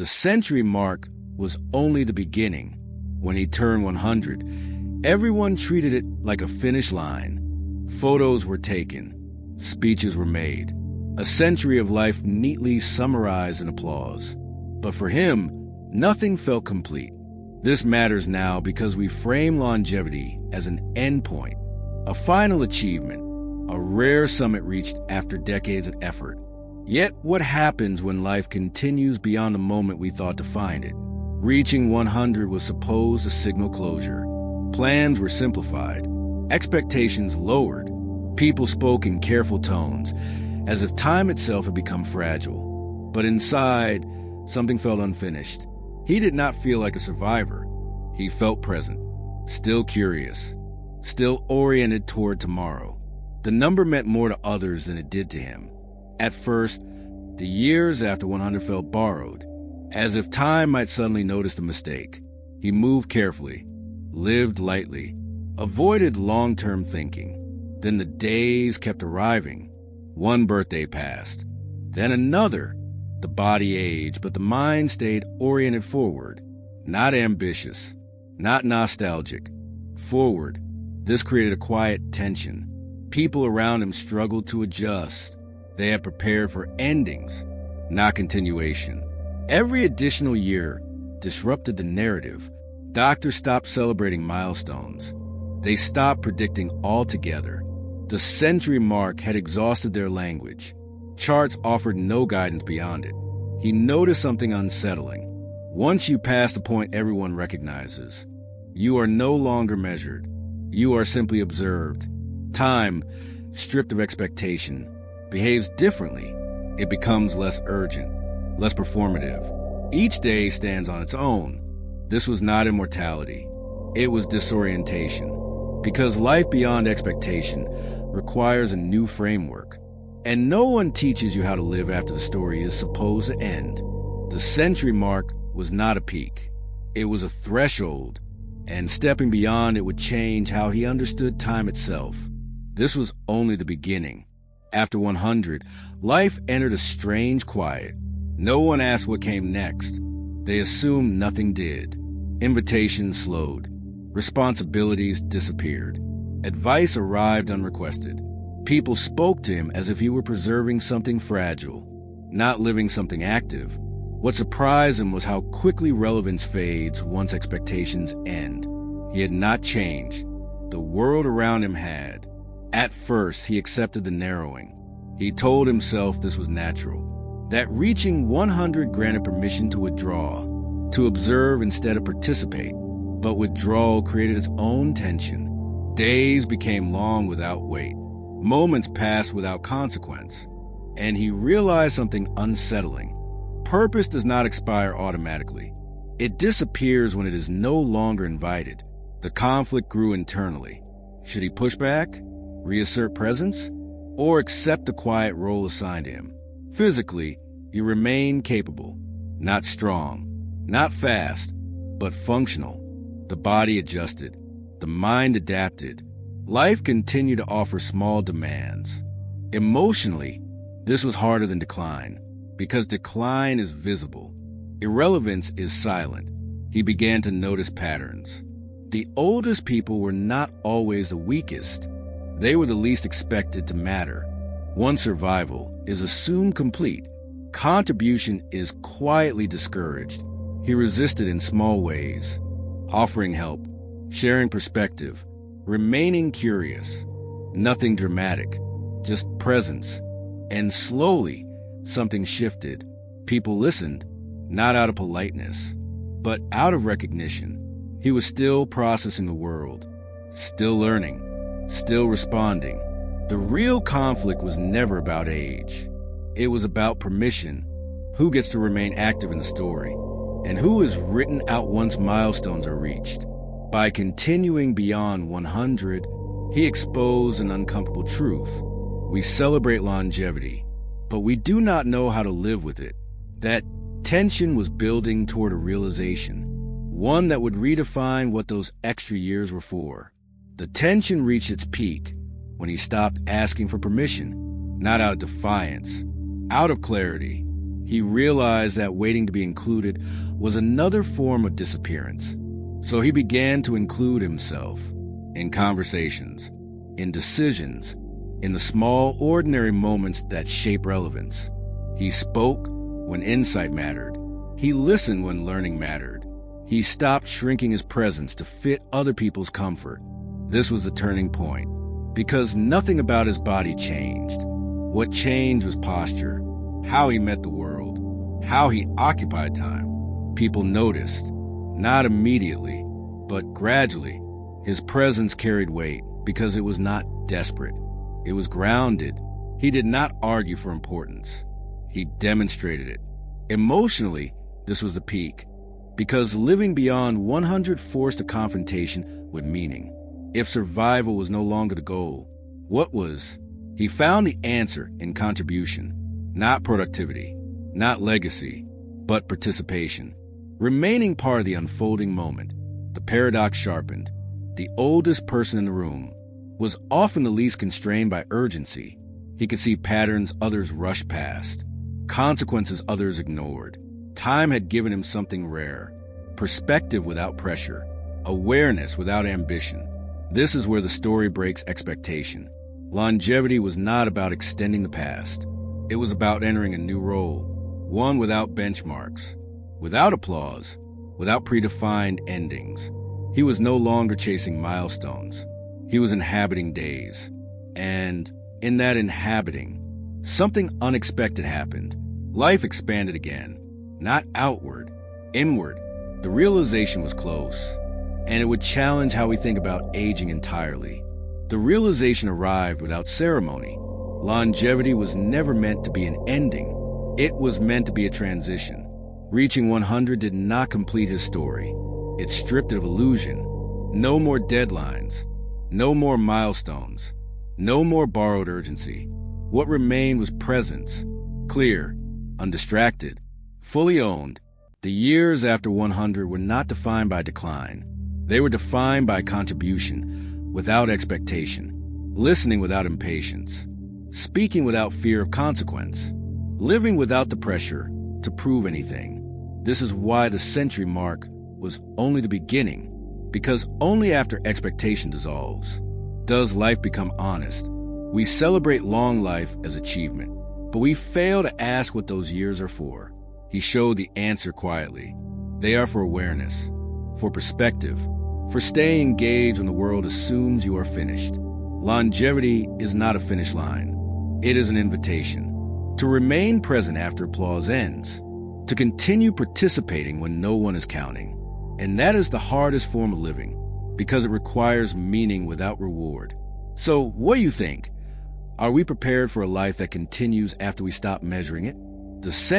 The century mark was only the beginning. When he turned 100, everyone treated it like a finish line. Photos were taken. Speeches were made. A century of life neatly summarized in applause. But for him, nothing felt complete. This matters now because we frame longevity as an endpoint, a final achievement, a rare summit reached after decades of effort. Yet, what happens when life continues beyond the moment we thought defined it? Reaching 100 was supposed to signal closure. Plans were simplified, expectations lowered, people spoke in careful tones, as if time itself had become fragile. But inside, something felt unfinished. He did not feel like a survivor. He felt present, still curious, still oriented toward tomorrow. The number meant more to others than it did to him. At first, the years after 100 felt borrowed, as if time might suddenly notice the mistake. He moved carefully, lived lightly, avoided long-term thinking. Then the days kept arriving. One birthday passed, then another. The body aged, but the mind stayed oriented forward, not ambitious, not nostalgic. Forward. This created a quiet tension. People around him struggled to adjust. They had prepared for endings, not continuation. Every additional year disrupted the narrative. Doctors stopped celebrating milestones. They stopped predicting altogether. The century mark had exhausted their language. Charts offered no guidance beyond it. He noticed something unsettling. Once you pass the point everyone recognizes, you are no longer measured. You are simply observed. Time, stripped of expectation, behaves differently. It becomes less urgent, less performative. Each day stands on its own. This was not immortality. It was disorientation. Because life beyond expectation requires a new framework. And no one teaches you how to live after the story is supposed to end. The century mark was not a peak. It was a threshold, and stepping beyond it would change how he understood time itself. This was only the beginning. After 100, life entered a strange quiet. No one asked what came next. They assumed nothing did. Invitations slowed. Responsibilities disappeared. Advice arrived unrequested. People spoke to him as if he were preserving something fragile, not living something active. What surprised him was how quickly relevance fades once expectations end. He had not changed. The world around him had. At first, he accepted the narrowing. He told himself this was natural, that reaching 100 granted permission to withdraw, to observe instead of participate. But withdrawal created its own tension. Days became long without weight. Moments passed without consequence, and he realized something unsettling. Purpose does not expire automatically. It disappears when it is no longer invited. The conflict grew internally. Should he push back, reassert presence, or accept the quiet role assigned to him? Physically, he remained capable, not strong, not fast, but functional. The body adjusted, the mind adapted. Life continued to offer small demands. Emotionally, this was harder than decline, because decline is visible. Irrelevance is silent. He began to notice patterns. The oldest people were not always the weakest. They were the least expected to matter. One's survival is assumed complete. Contribution is quietly discouraged. He resisted in small ways, offering help, sharing perspective, remaining curious. Nothing dramatic, just presence. And slowly, something shifted. People listened, not out of politeness, but out of recognition. He was still processing the world, still learning, still responding. The real conflict was never about age. It was about permission. Who gets to remain active in the story? And who is written out once milestones are reached? By continuing beyond 100, he exposed an uncomfortable truth. We celebrate longevity, but we do not know how to live with it. That tension was building toward a realization, one that would redefine what those extra years were for. The tension reached its peak when he stopped asking for permission, not out of defiance, out of clarity. He realized that waiting to be included was another form of disappearance. So he began to include himself in conversations, in decisions, in the small, ordinary moments that shape relevance. He spoke when insight mattered. He listened when learning mattered. He stopped shrinking his presence to fit other people's comfort. This was the turning point, because nothing about his body changed. What changed was posture, how he met the world, how he occupied time. People noticed, not immediately, but gradually. His presence carried weight because it was not desperate. It was grounded. He did not argue for importance. He demonstrated it. Emotionally, this was the peak, because living beyond 100 forced a confrontation with meaning. If survival was no longer the goal, what was? He found the answer in contribution, not productivity, not legacy, but participation. Remaining part of the unfolding moment. The paradox sharpened. The oldest person in the room was often the least constrained by urgency. He could see patterns others rushed past, consequences others ignored. Time had given him something rare, perspective without pressure, awareness without ambition. This is where the story breaks expectation. Longevity was not about extending the past. It was about entering a new role, one without benchmarks, without applause, without predefined endings. He was no longer chasing milestones. He was inhabiting days. And in that inhabiting, something unexpected happened. Life expanded again, not outward, inward. The realization was close, and it would challenge how we think about aging entirely. The realization arrived without ceremony. Longevity was never meant to be an ending. It was meant to be a transition. Reaching 100 did not complete his story. It stripped it of illusion. No more deadlines. No more milestones. No more borrowed urgency. What remained was presence. Clear, undistracted, fully owned. The years after 100 were not defined by decline. They were defined by contribution, without expectation, listening without impatience, speaking without fear of consequence, living without the pressure to prove anything. This is why the century mark was only the beginning, because only after expectation dissolves does life become honest. We celebrate long life as achievement, but we fail to ask what those years are for. He showed the answer quietly. They are for awareness, for perspective, for staying engaged when the world assumes you are finished. Longevity is not a finish line. It is an invitation to remain present after applause ends, to continue participating when no one is counting. And that is the hardest form of living, because it requires meaning without reward. So, what do you think? Are we prepared for a life that continues after we stop measuring it? The